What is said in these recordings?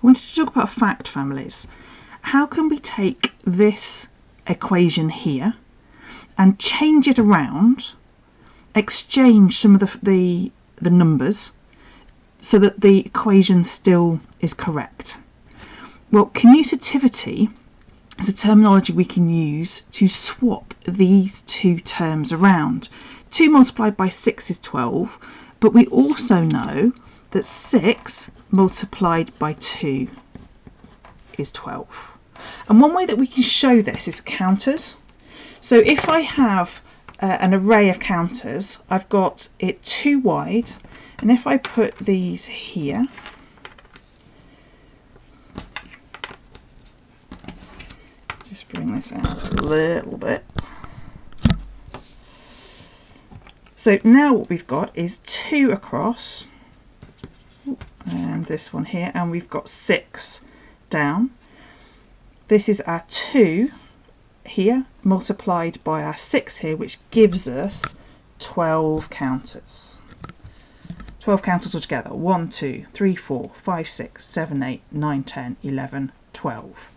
wanted to talk about fact families. How can we take this equation here and change it around, exchange some of the numbers so that the equation still is correct? Well, commutativity is a terminology we can use to swap these two terms around. 2 multiplied by 6 is 12, but we also know that 6 multiplied by 2 is 12. And one way that we can show this is counters. So if I have an array of counters, I've got it 2 wide, and if I put these here, just bring this out a little bit. So now what we've got is 2 across, and this one here, and we've got 6 down. This is our 2 here multiplied by our 6 here, which gives us 12 counters. 12 counters altogether. 1, 2, 3, 4, 5, 6, 7, 8, 9, 10, 11, 12.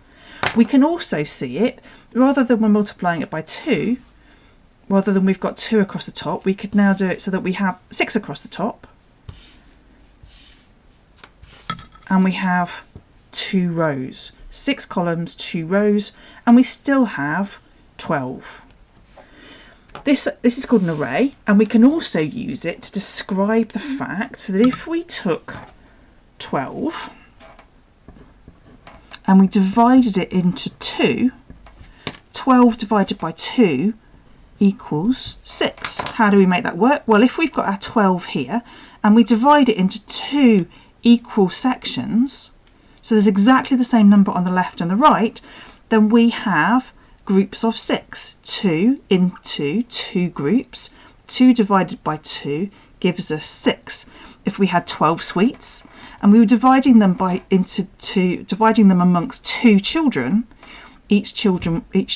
We can also see it, rather than we're multiplying it by 2, rather than we've got 2 across the top, we could now do it so that we have 6 across the top, and we have 2 rows. 6 columns, 2 rows, and we still have 12. This is called an array, and we can also use it to describe the fact that if we took 12 and we divided it into 2, 12 divided by 2 equals 6. How do we make that work? Well, if we've got our 12 here and we divide it into 2 equal sections, so there's exactly the same number on the left and the right, then we have groups of 6. 2 into 2 groups. 2 divided by 2 gives us 6. If we had 12 sweets and we were dividing them amongst 2 children, each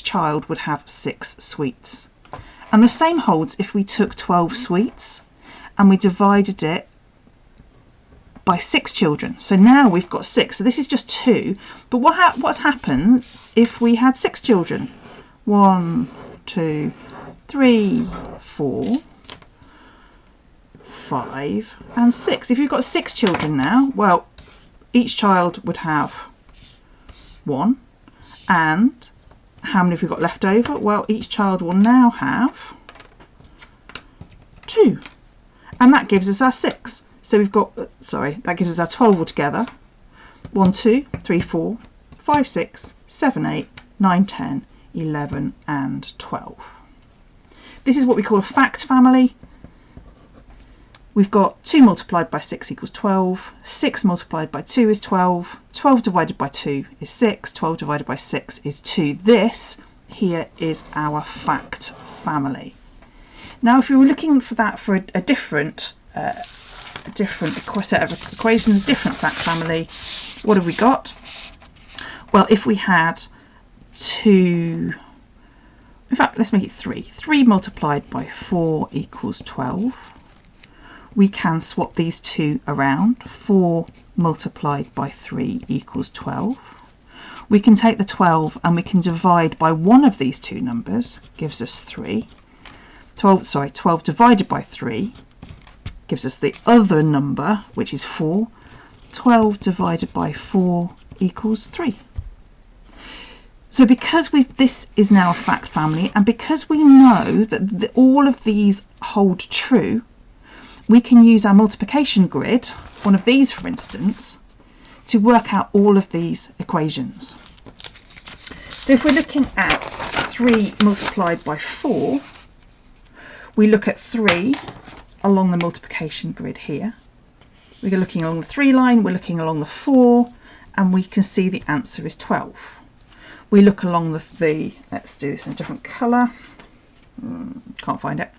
child would have 6 sweets. And the same holds if we took 12 sweets and we divided it by 6 children. So now we've got 6. So this is just 2. But what's happened if we had 6 children? 1, 2, 3, 4, 5, and 6. If you've got 6 children now, well, each child would have 1. And how many have we got left over? Well, each child will now have 2. And that gives us our 6. So we've got, that gives us our 12 altogether. 1, 2, 3, 4, 5, 6, 7, 8, 9, 10, 11 and 12. This is what we call a fact family. We've got 2 multiplied by 6 equals 12. 6 multiplied by 2 is 12. 12 divided by 2 is 6. 12 divided by 6 is 2. This here is our fact family. Now if you were looking for that for a different set of equations, different fact family, what have we got? Well, if we had 2, in fact let's make it 3. 3 multiplied by 4 equals 12. We can swap these two around. 4 multiplied by 3 equals 12. We can take the 12 and we can divide by one of these two numbers, gives us 3. 12 divided by 3 gives us the other number, which is 4. 12 divided by 4 equals 3. So because this is now a fact family, and because we know that all of these hold true, we can use our multiplication grid, one of these for instance, to work out all of these equations. So if we're looking at 3 multiplied by 4, we look at 3 along the multiplication grid here. We're looking along the 3 line, we're looking along the 4, and we can see the answer is 12. We look along the let's do this in a different colour, can't find it.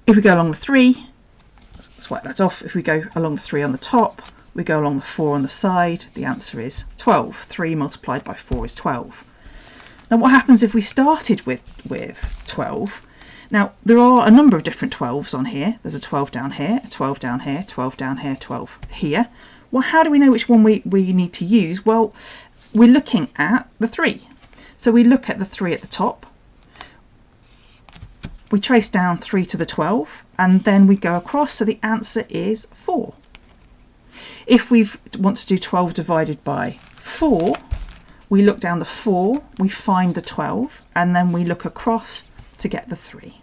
If we go along the 3, let's wipe that off. If we go along the 3 on the top, we go along the 4 on the side, the answer is 12. 3 multiplied by 4 is 12. Now what happens if we started with 12? Now there are a number of different 12s on here. There's a 12 down here, a 12 down here, 12 down here, 12 here. Well, how do we know which one we need to use? Well, we're looking at the 3. So we look at the 3 at the top. We trace down 3 to the 12, and then we go across, so the answer is 4. If we want to do 12 divided by 4, we look down the 4, we find the 12, and then we look across to get the 3.